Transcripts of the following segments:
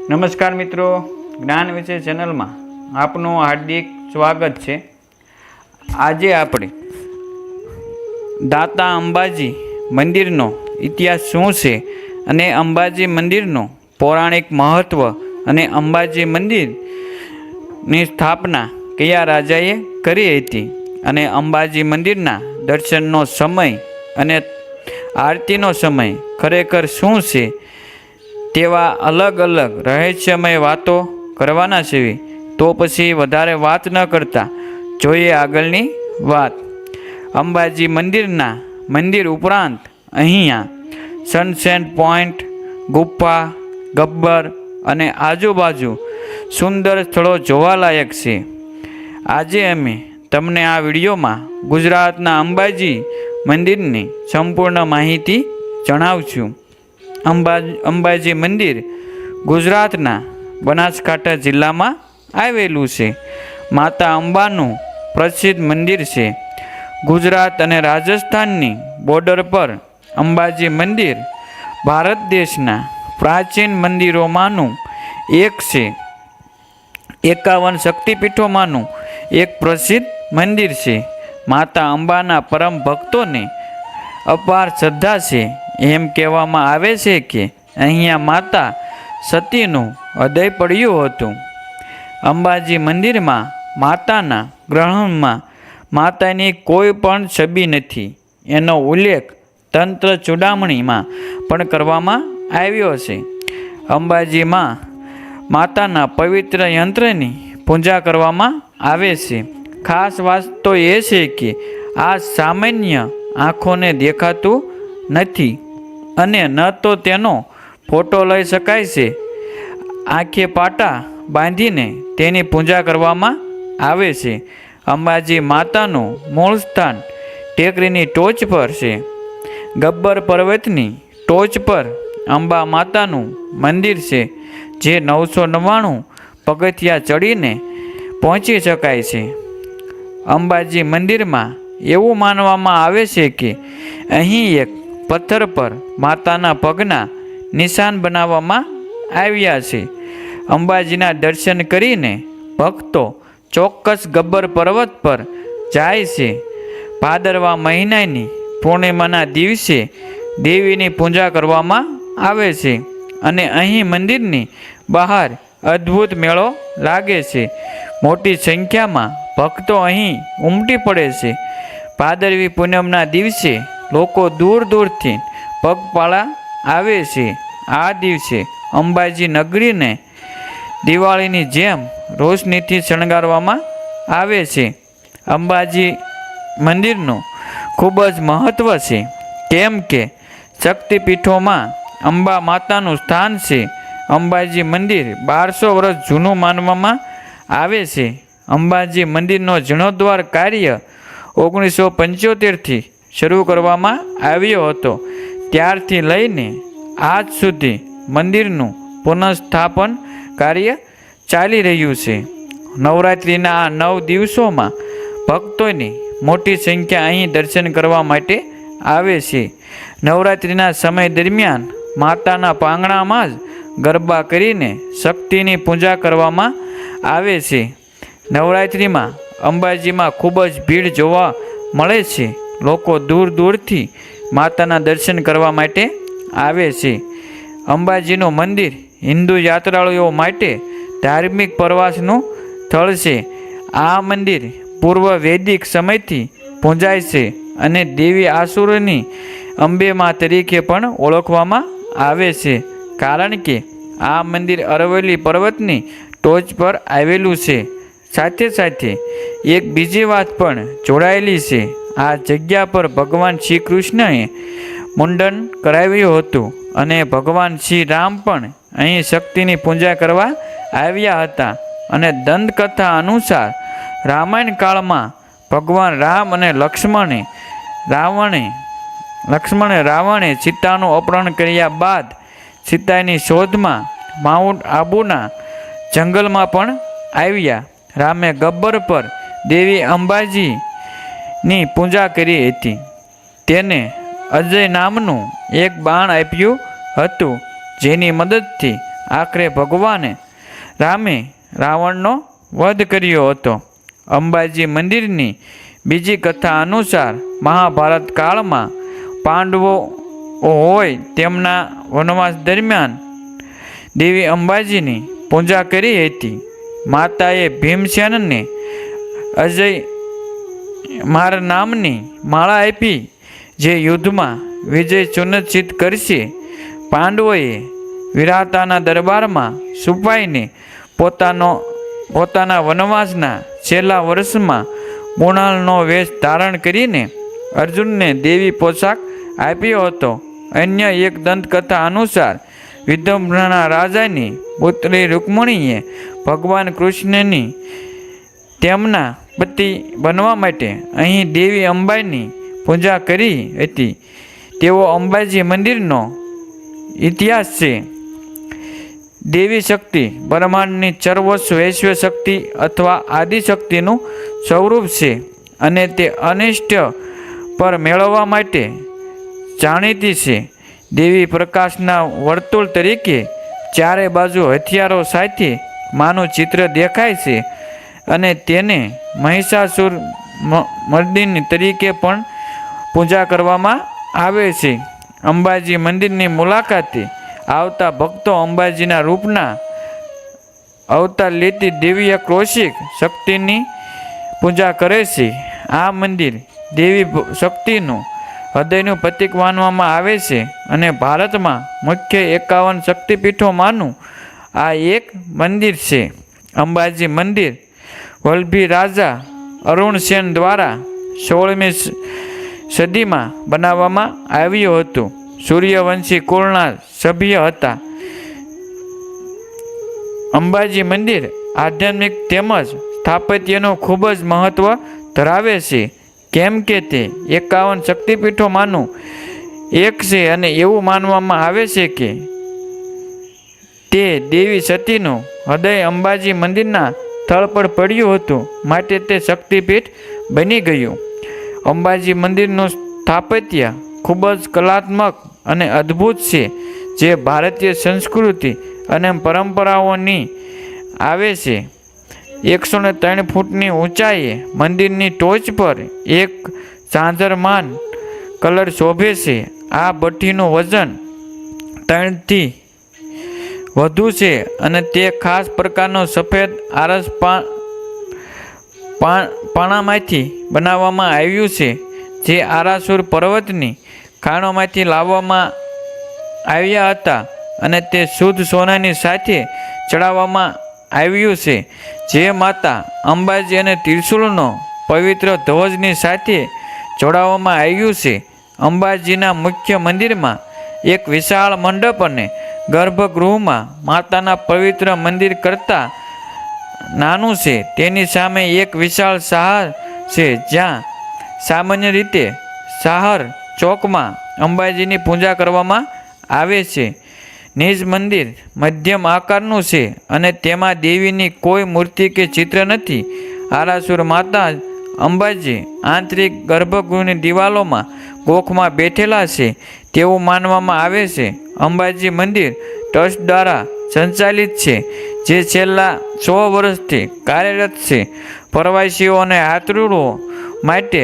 નમસ્કાર મિત્રો, જ્ઞાન વિશે ચેનલમાં આપનું હાર્દિક સ્વાગત છે। આજે આપણે દાતા અંબાજી મંદિરનો ઇતિહાસ શું છે અને અંબાજી મંદિરનું પૌરાણિક મહત્વ અને અંબાજી મંદિરની સ્થાપના કયા રાજાએ કરી હતી અને અંબાજી મંદિરના દર્શનનો સમય અને આરતીનો સમય ખરેખર શું છે તેવા અલગ અલગ રહસ્યમય વાતો કરવાના છે। તો પછી વધારે વાત ન કરતા જોઈએ આગળની વાત। અંબાજી મંદિર ઉપરાંત અહીંયા સનસેટ પોઈન્ટ, ગુફા, ગબ્બર અને આજુબાજુ સુંદર સ્થળો જોવાલાયક છે। આજે અમે તમને આ વિડીયોમાં ગુજરાતના અંબાજી મંદિરની સંપૂર્ણ માહિતી જણાવશું। અંબાજી મંદિર ગુજરાતના બનાસકાંઠા જિલ્લામાં આવેલું છે। માતા અંબાનું પ્રસિદ્ધ મંદિર છે। ગુજરાત અને રાજસ્થાનની બોર્ડર પર અંબાજી મંદિર ભારત દેશના પ્રાચીન મંદિરોમાંનું એક છે। 51 શક્તિપીઠોમાંનું એક પ્રસિદ્ધ મંદિર છે। માતા અંબાના પરમ ભક્તોને અપાર શ્રદ્ધા છે। એમ કહેવામાં આવે છે કે અહીંયા માતા સતીનું હૃદય પડ્યું હતું। અંબાજી મંદિરમાં માતાના ગ્રહણમાં માતાની કોઈ પણ છબી નથી। એનો ઉલ્લેખ તંત્ર ચૂડામણીમાં પણ કરવામાં આવ્યો છે। અંબાજીમાં માતાના પવિત્ર યંત્રની પૂજા કરવામાં આવે છે। ખાસ વાત તો એ છે કે આ સામાન્ય આંખોને દેખાતું નથી અને ન તો તેનો ફોટો લઈ શકાય છે। આંખે પાટા બાંધીને તેની પૂજા કરવામાં આવે છે। અંબાજી માતાનું મૂળ સ્થાન ટેકરીની ટોચ પર છે। ગબ્બર પર્વતની ટોચ પર અંબા માતાનું મંદિર છે, જે 999 પગથિયા ચડીને પહોંચી શકાય છે। અંબાજી મંદિરમાં એવું માનવામાં આવે છે કે અહીં એક પથ્થર પર માતાના પગના નિશાન બનાવવામાં આવ્યા છે। અંબાજીના દર્શન કરીને ભક્તો ચોક્કસ ગબ્બર પર્વત પર જાય છે। ભાદરવા મહિનાની પૂર્ણિમાના દિવસે દેવીની પૂજા કરવામાં આવે છે અને અહીં મંદિરની બહાર અદ્ભુત મેળો લાગે છે। મોટી સંખ્યામાં ભક્તો અહીં ઉમટી પડે છે। ભાદરવી પૂનમના દિવસે લોકો દૂર દૂરથી પગપાળા આવે છે। આ દિવસે અંબાજી નગરીને દિવાળીની જેમ રોશનીથી શણગારવામાં આવે છે। અંબાજી મંદિરનું ખૂબ જ મહત્ત્વ છે, કેમ કે શક્તિપીઠોમાં અંબા માતાનું સ્થાન છે। અંબાજી મંદિર 1200 વર્ષ જૂનું માનવામાં આવે છે। અંબાજી મંદિરનો જીર્ણોદ્ધાર કાર્ય 1975થી શરૂ કરવામાં આવ્યો હતો। ત્યારથી લઈને આજ સુધી મંદિરનું પુનઃસ્થાપન કાર્ય ચાલી રહ્યું છે। નવરાત્રિના આ 9 દિવસોમાં ભક્તોની મોટી સંખ્યા અહીં દર્શન કરવા માટે આવે છે। નવરાત્રિના સમય દરમિયાન માતાના પાંગણામાં જ ગરબા કરીને શક્તિની પૂજા કરવામાં આવે છે। નવરાત્રિમાં અંબાજીમાં ખૂબ જ ભીડ જોવા મળે છે। લોકો દૂર દૂરથી માતાના દર્શન કરવા માટે આવે છે। અંબાજીનું મંદિર હિન્દુ યાત્રાળુઓ માટે ધાર્મિક પ્રવાસનું સ્થળ છે। આ મંદિર પૂર્વ વૈદિક સમયથી પૂજાય છે અને દેવી આસુરોની અંબેમા તરીકે પણ ઓળખવામાં આવે છે, કારણ કે આ મંદિર અરવલ્લી પર્વતની ટોચ પર આવેલું છે। સાથે સાથે એક બીજી વાત પણ જોડાયેલી છે। આ જગ્યા પર ભગવાન શ્રી કૃષ્ણએ મુંડન કરાવ્યું હતું અને ભગવાન શ્રી રામ પણ અહીં શક્તિની પૂજા કરવા આવ્યા હતા અને દંતકથા અનુસાર રામાયણ કાળમાં ભગવાન રામ અને રાવણે સીતાનું અપહરણ કર્યા બાદ સીતાની શોધમાં માઉન્ટ આબુના જંગલમાં પણ આવ્યા। રામે ગબ્બર પર દેવી અંબાજીની પૂજા કરી હતી। તેને અજય નામનું એક બાણ આપ્યું હતું, જેની મદદથી આખરે ભગવાને રામે રાવણનો વધ કર્યો હતો. અંબાજી મંદિરની બીજી કથા અનુસાર મહાભારત કાળમાં પાંડવો હોય તેમના વનવાસ દરમિયાન દેવી અંબાજીની પૂજા કરી હતી. માતાએ ભીમસેનને અજય માર નામની માળા આપી જે યુદ્ધમાં વિજય સુનિશ્ચિત કરશે. પાંડવોએ વિરાતાના દરબારમાં છુપાઈને પોતાના વનવાસના છેલ્લા વર્ષમાં મૃણાલનો વેશ ધારણ કરીને અર્જુનને દેવી પોશાક આપ્યો હતો. અન્ય એક દંતકથા અનુસાર વિદર્ભના રાજાની પુત્રી રૂકમણીએ ભગવાન કૃષ્ણની તેમના પતિ બનવા માટે અહીં દેવી અંબાની પૂજા કરી હતી. તેઓ અંબાજી મંદિરનો ઇતિહાસ છે. દેવી શક્તિ બ્રહ્માંડની સર્વસ્વ વૈશ્વ શક્તિ અથવા આદિશક્તિનું સ્વરૂપ છે અને તે અનિષ્ટ પર મેળવવા માટે જાણીતી છે. દેવી પ્રકાશના વર્તુળ તરીકે ચારે બાજુ હથિયારો સાથે માનું ચિત્ર દેખાય છે અને તેને મહિષાસુર મર્દિની તરીકે પણ પૂજા કરવામાં આવે છે. અંબાજી મંદિરની મુલાકાતે આવતા ભક્તો અંબાજીના રૂપના અવતાર લેતી દિવ્ય કૌશિક શક્તિની પૂજા કરે છે. આ મંદિર દેવી શક્તિનું હૃદયનું પ્રતીક માનવામાં આવે છે અને ભારતમાં મુખ્ય 51 શક્તિપીઠોમાંનું આ એક મંદિર છે. અંબાજી મંદિર વલ્લભી રાજા અરુણસેન દ્વારા 16મી સદીમાં બનાવવામાં આવ્યું હતું. સૂર્યવંશી કુળના સભ્ય હતા. અંબાજી મંદિર આધ્યાત્મિક તેમજ સ્થાપત્યનું ખૂબ જ મહત્વ ધરાવે છે કેમ કે તે 51 શક્તિપીઠોમાંનું એક છે અને એવું માનવામાં આવે છે કે તે દેવી સતીનું હૃદય અંબાજી મંદિરના સ્થળ પર પડ્યું હતું માટે તે શક્તિપીઠ બની ગયું. અંબાજી મંદિરનું સ્થાપત્ય ખૂબ જ કલાત્મક અને અદ્ભુત છે જે ભારતીય સંસ્કૃતિ અને પરંપરાઓની આવે છે. 103 ફૂટની ઊંચાઈએ મંદિરની ટોચ પર એક ઝાંઝરમાન કલર શોભે છે. આ ભઠ્ઠીનું વજન 3 થી વધુ છે અને તે ખાસ પ્રકારનો સફેદ આરસ પાણામાંથી બનાવવામાં આવ્યું છે જે આરાસુર પર્વતની ખાણોમાંથી લાવવામાં આવ્યા હતા અને તે શુદ્ધ સોનાની સાથે ચડાવવામાં આવ્યું છે જે માતા અંબાજી અને ત્રિશુલનો પવિત્ર ધ્વજની સાથે જોડાવવામાં આવ્યું છે. અંબાજીના મુખ્ય મંદિરમાં એક વિશાળ મંડપ અને ગર્ભગૃહમાં માતાના પવિત્ર મંદિર કરતાં નાનું છે. તેની સામે એક વિશાળ શહાર છે જ્યાં સામાન્ય રીતે શહાર ચોકમાં અંબાજીની પૂજા કરવામાં આવે છે. નિજ મંદિર મધ્યમ આકારનું છે અને તેમાં દેવીની કોઈ મૂર્તિ કે ચિત્ર નથી. આરાસુર માતા અંબાજી આંતરિક ગર્ભગૃહની દિવાલોમાં ગોખમાં બેઠેલા છે તેવું માનવામાં આવે છે. અંબાજી મંદિર ટ્રસ્ટ દ્વારા સંચાલિત છે જે છેલ્લા 100 વર્ષથી કાર્યરત છે. પ્રવાસીઓ અને યાત્રીઓ માટે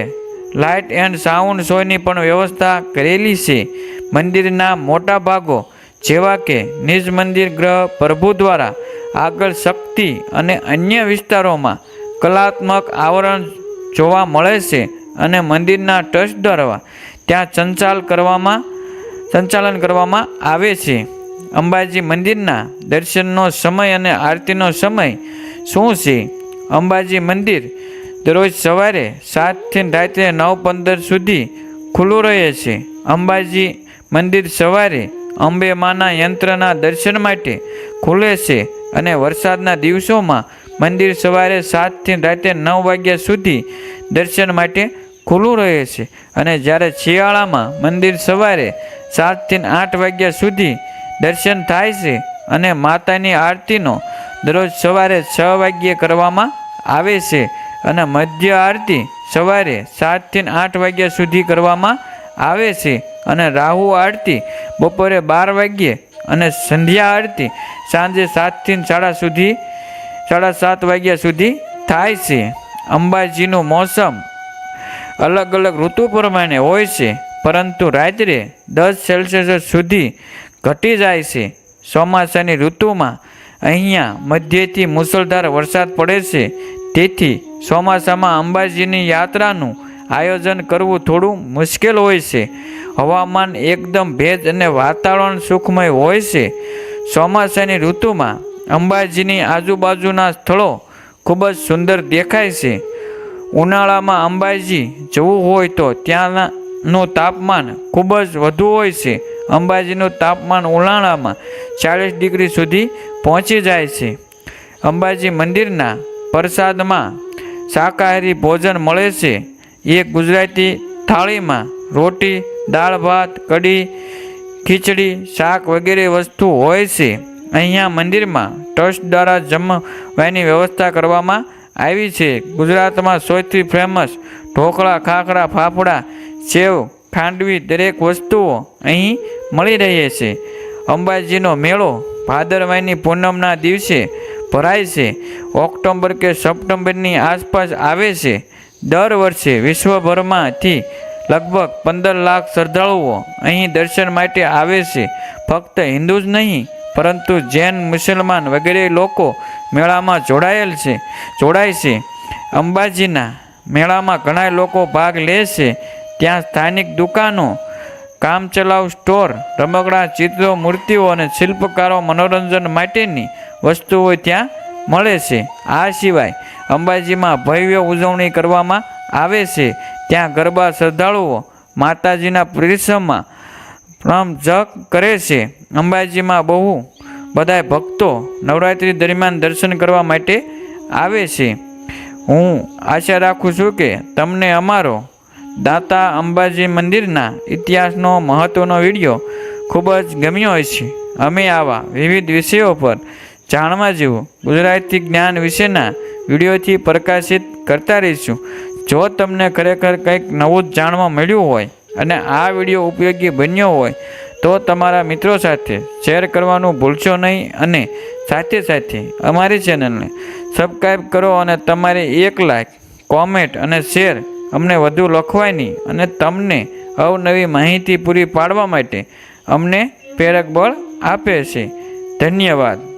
લાઇટ એન્ડ સાઉન્ડ શોની પણ વ્યવસ્થા કરેલી છે. મંદિરના મોટા ભાગો જેવા કે નિજ મંદિર ગ્રહ પ્રભુ દ્વારા આગળ શક્તિ અને અન્ય વિસ્તારોમાં કલાત્મક આવરણ જોવા મળે છે અને મંદિરના ટ્રસ્ટ દ્વારા ત્યાં સંચાલન કરવામાં આવે છે. અંબાજી મંદિરના દર્શનનો સમય અને આરતીનો સમય શું છે? અંબાજી મંદિર દરરોજ સવારે 7 થી રાત્રે 9:15 સુધી ખુલ્લું રહે છે. અંબાજી મંદિર સવારે અંબે માના યંત્રના દર્શન માટે ખુલે છે અને વરસાદના દિવસોમાં મંદિર સવારે 7 થી રાત્રે 9 વાગ્યા સુધી દર્શન માટે ખુલ્લું રહે છે અને જ્યારે શિયાળામાં મંદિર સવારે 7 થી 8 વાગ્યા સુધી દર્શન થાય છે અને માતાની આરતીનો દરરોજ સવારે 6 વાગ્યે કરવામાં આવે છે અને મધ્ય આરતી સવારે 7 થી 8 વાગ્યા સુધી કરવામાં આવે છે અને રાહુ આરતી બપોરે 12 વાગ્યે અને સંધ્યા આરતી સાંજે 7 થી 7:30 વાગ્યા સુધી થાય છે. અંબાજીનું મોસમ અલગ અલગ ઋતુ પ્રમાણે હોય છે, પરંતુ રાત્રે 10 સેલ્સિયસ સુધી ઘટી જાય છે. ચોમાસાની ઋતુમાં અહીંયા મધ્યથી મુશળધાર વરસાદ પડે છે, તેથી ચોમાસામાં અંબાજીની યાત્રાનું આયોજન કરવું થોડું મુશ્કેલ હોય છે. હવામાન એકદમ ભેજ અને વાતાવરણ સુખમય હોય છે. ચોમાસાની ઋતુમાં અંબાજીની આજુબાજુના સ્થળો ખૂબ જ સુંદર દેખાય છે. ઉનાળામાં અંબાજી જવું હોય તો ત્યાંનું તાપમાન ખૂબ જ વધુ હોય છે. અંબાજીનું તાપમાન ઉનાળામાં 40 ડિગ્રી સુધી પહોંચી જાય છે. અંબાજી મંદિરના પ્રસાદમાં શાકાહારી ભોજન મળે છે. એક ગુજરાતી થાળીમાં રોટી, દાળ ભાત, કઢી, ખીચડી, શાક વગેરે વસ્તુ હોય છે. અહીંયા મંદિરમાં ટ્રસ્ટ દ્વારા જમવાની વ્યવસ્થા કરવામાં આવી છે. ગુજરાતમાં સૌથી ફેમસ ઢોકળા, ખાખરા, ફાફડા, સેવ, ખાંડવી દરેક વસ્તુઓ અહીં મળી રહે છે. અંબાજીનો મેળો ભાદરવાની પૂનમના દિવસે ભરાય છે. ઓક્ટોબર કે સપ્ટેમ્બરની આસપાસ આવે છે. દર વર્ષે વિશ્વભરમાંથી લગભગ 15 લાખ શ્રદ્ધાળુઓ અહીં દર્શન માટે આવે છે. ફક્ત હિન્દુ જ નહીં, પરંતુ જૈન, મુસલમાન વગેરે લોકો મેળામાં જોડાય છે. અંબાજીના મેળામાં ઘણા લોકો ભાગ લે છે. ત્યાં સ્થાનિક દુકાનો, કામચલાઉ સ્ટોર, રમકડા, ચિત્રો, મૂર્તિઓ અને શિલ્પકારો મનોરંજન માટેની વસ્તુઓ ત્યાં મળે છે. આ સિવાય અંબાજીમાં ભવ્ય ઉજવણી કરવામાં આવે છે. ત્યાં ગરબા શ્રદ્ધાળુઓ માતાજીના પરિસરમાં જપ કરે છે. અંબાજીમાં બહુ બધા ભક્તો નવરાત્રિ દરમિયાન દર્શન કરવા માટે આવે છે. હું આશા રાખું છું કે તમને અમારો દાતા અંબાજી મંદિરના ઇતિહાસનો મહત્વનો વિડીયો ખૂબ જ ગમ્યો હશે. અમે આવા વિવિધ વિષયો પર જાણવા જેવું ગુજરાતી જ્ઞાન વિશેના વિડીયોથી પ્રકાશિત કરતા રહીશું. જો તમને ખરેખર કંઈક નવું જ જાણવા મળ્યું હોય અને આ વિડીયો ઉપયોગી બન્યો હોય તો તમારા મિત્રો સાથે શેર કરવાનું ભૂલશો નહીં અને સાથે સાથે અમારી ચેનલને સબસ્ક્રાઈબ કરો અને તમારી એક લાઈક, કોમેન્ટ અને શેર અમને વધુ લખવાની અને તમને અવનવી માહિતી પૂરી પાડવા માટે અમને પ્રેરક બળ આપે છે. ધન્યવાદ.